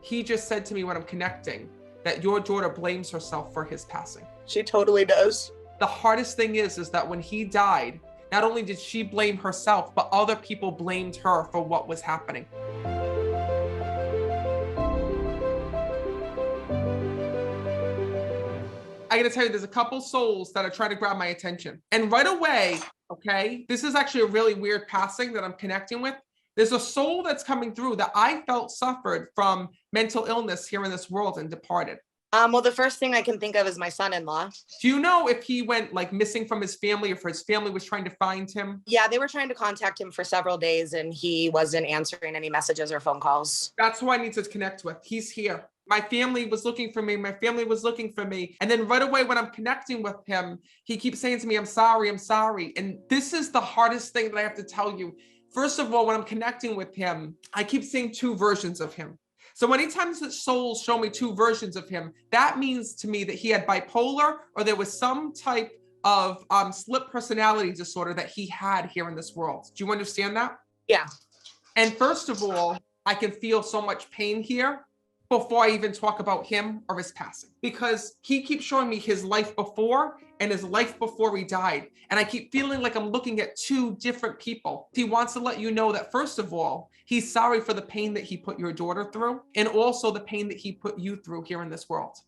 He just said to me when I'm connecting that your daughter blames herself for his passing. She totally does. The hardest thing is that when he died, not only did she blame herself, but other people blamed her for what was happening. I gotta tell you, there's a couple souls that are trying to grab my attention. And right away, okay, this is actually a really weird passing that I'm connecting with. There's a soul that's coming through that I felt suffered from mental illness here in this world and departed. Well, the first thing I can think of is my son-in-law. Do you know if he went like missing from his family, or if his family was trying to find him? Yeah, they were trying to contact him for several days and he wasn't answering any messages or phone calls. That's who I need to connect with. He's here. My family was looking for me. My family was looking for me. And then right away when I'm connecting with him, he keeps saying to me, I'm sorry, I'm sorry. And this is the hardest thing that I have to tell you. First of all, when I'm connecting with him, I keep seeing two versions of him. So anytime that souls show me two versions of him, that means to me that he had bipolar, or there was some type of split personality disorder that he had here in this world. Do you understand that? Yeah. And first of all, I can feel so much pain here before I even talk about him or his passing, because he keeps showing me his life before and his life before he died. And I keep feeling like I'm looking at two different people. He wants to let you know that, first of all, he's sorry for the pain that he put your daughter through, and also the pain that he put you through here in this world.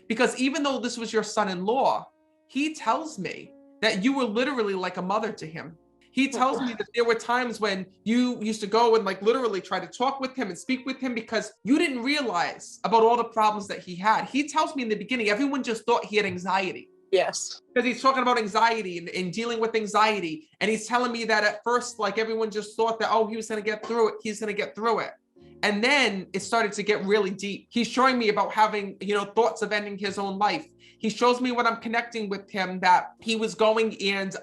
Because even though this was your son-in-law, he tells me that you were literally like a mother to him. He tells me that there were times when you used to go and like literally try to talk with him and speak with him because you didn't realize about all the problems that he had. He tells me in the beginning, everyone just thought he had anxiety. Yes. Because he's talking about anxiety and dealing with anxiety. And he's telling me that at first, like everyone just thought that, oh, he was going to get through it. He's going to get through it. And then it started to get really deep. He's showing me about having, thoughts of ending his own life. He shows me when I'm connecting with him that he was going and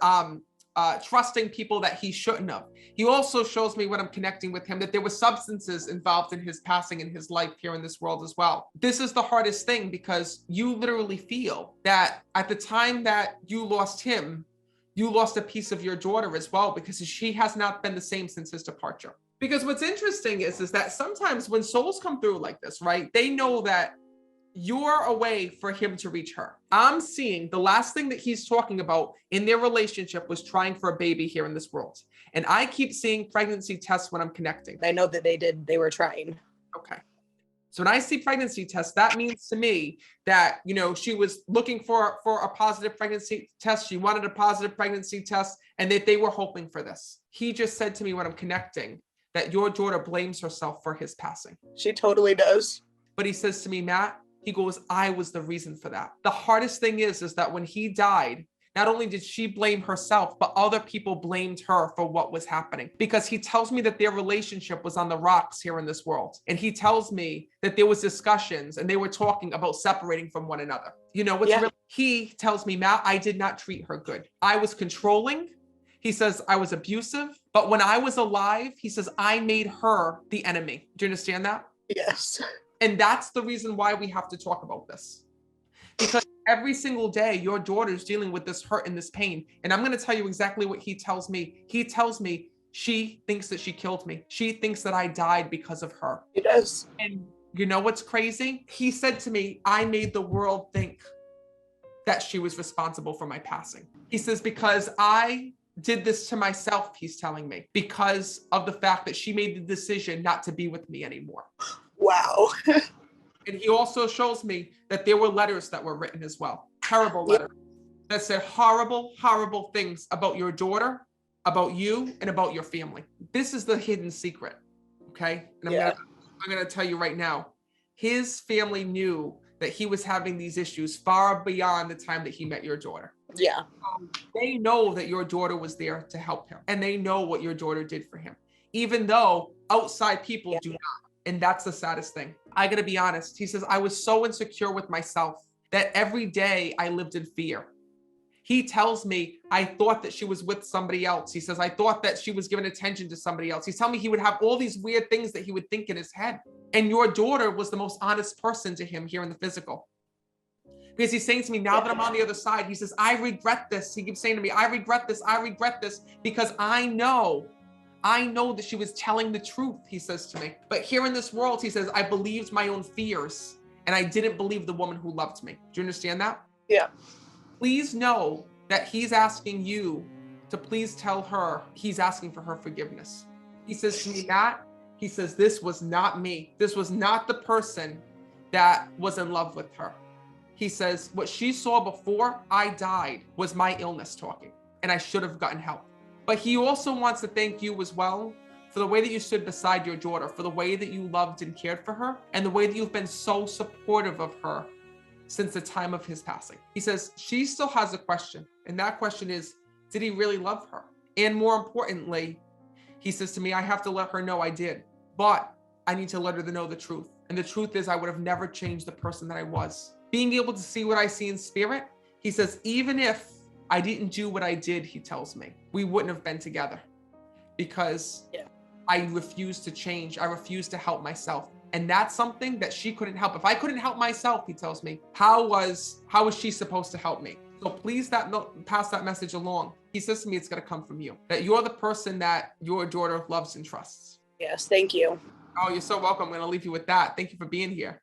trusting people that he shouldn't have. He also shows me when I'm connecting with him that there were substances involved in his passing in his life here in this world as well. This is the hardest thing, because you literally feel that at the time that you lost him, you lost a piece of your daughter as well, because she has not been the same since his departure. Because what's interesting is that sometimes when souls come through like this, right, they know that you're a way for him to reach her. I'm seeing the last thing that he's talking about in their relationship was trying for a baby here in this world. And I keep seeing pregnancy tests when I'm connecting. I know that they were trying. Okay. So when I see pregnancy tests, that means to me that, she was looking for a positive pregnancy test. She wanted a positive pregnancy test, and that they were hoping for this. He just said to me when I'm connecting that your daughter blames herself for his passing. She totally does. But he says to me, Matt, he goes, I was the reason for that. The hardest thing is that when he died, not only did she blame herself, but other people blamed her for what was happening. Because he tells me that their relationship was on the rocks here in this world. And he tells me that there was discussions and they were talking about separating from one another. He tells me, Matt, I did not treat her good. I was controlling. He says, I was abusive. But when I was alive, he says, I made her the enemy. Do you understand that? Yes. And that's the reason why we have to talk about this. Because every single day, your daughter's dealing with this hurt and this pain. And I'm going to tell you exactly what he tells me. He tells me she thinks that she killed me. She thinks that I died because of her. He does. And you know what's crazy? He said to me, I made the world think that she was responsible for my passing. He says, because I did this to myself, he's telling me, because of the fact that she made the decision not to be with me anymore. Wow. And he also shows me that there were letters that were written as well. Terrible letters that said horrible, horrible things about your daughter, about you, and about your family. This is the hidden secret, okay? And I'm gonna tell you right now, his family knew that he was having these issues far beyond the time that he met your daughter. Yeah. They know that your daughter was there to help him, and they know what your daughter did for him, even though outside people do not. And that's the saddest thing. I gotta be honest. He says, I was so insecure with myself that every day I lived in fear. He tells me, I thought that she was with somebody else. He says, I thought that she was giving attention to somebody else. He's telling me he would have all these weird things that he would think in his head. And your daughter was the most honest person to him here in the physical. Because he's saying to me, now that I'm on the other side, he says, I regret this. He keeps saying to me, I regret this. I regret this, because I know I know that she was telling the truth, he says to me. But here in this world, he says, I believed my own fears and I didn't believe the woman who loved me. Do you understand that? Yeah. Please know that he's asking you to please tell her he's asking for her forgiveness. He says to me, Matt, he says, this was not me. This was not the person that was in love with her. He says, what she saw before I died was my illness talking, and I should have gotten help. But he also wants to thank you as well for the way that you stood beside your daughter, for the way that you loved and cared for her, and the way that you've been so supportive of her since the time of his passing. He says, she still has a question, and that question is, did he really love her? And more importantly, he says to me, I have to let her know I did, but I need to let her know the truth. And the truth is I would have never changed the person that I was. Being able to see what I see in spirit, he says, even if I didn't do what I did, he tells me, we wouldn't have been together because I refused to change. I refused to help myself. And that's something that she couldn't help. If I couldn't help myself, he tells me, how was she supposed to help me? So please pass that message along. He says to me, it's going to come from you, that you're the person that your daughter loves and trusts. Yes, thank you. Oh, you're so welcome. I'm going to leave you with that. Thank you for being here.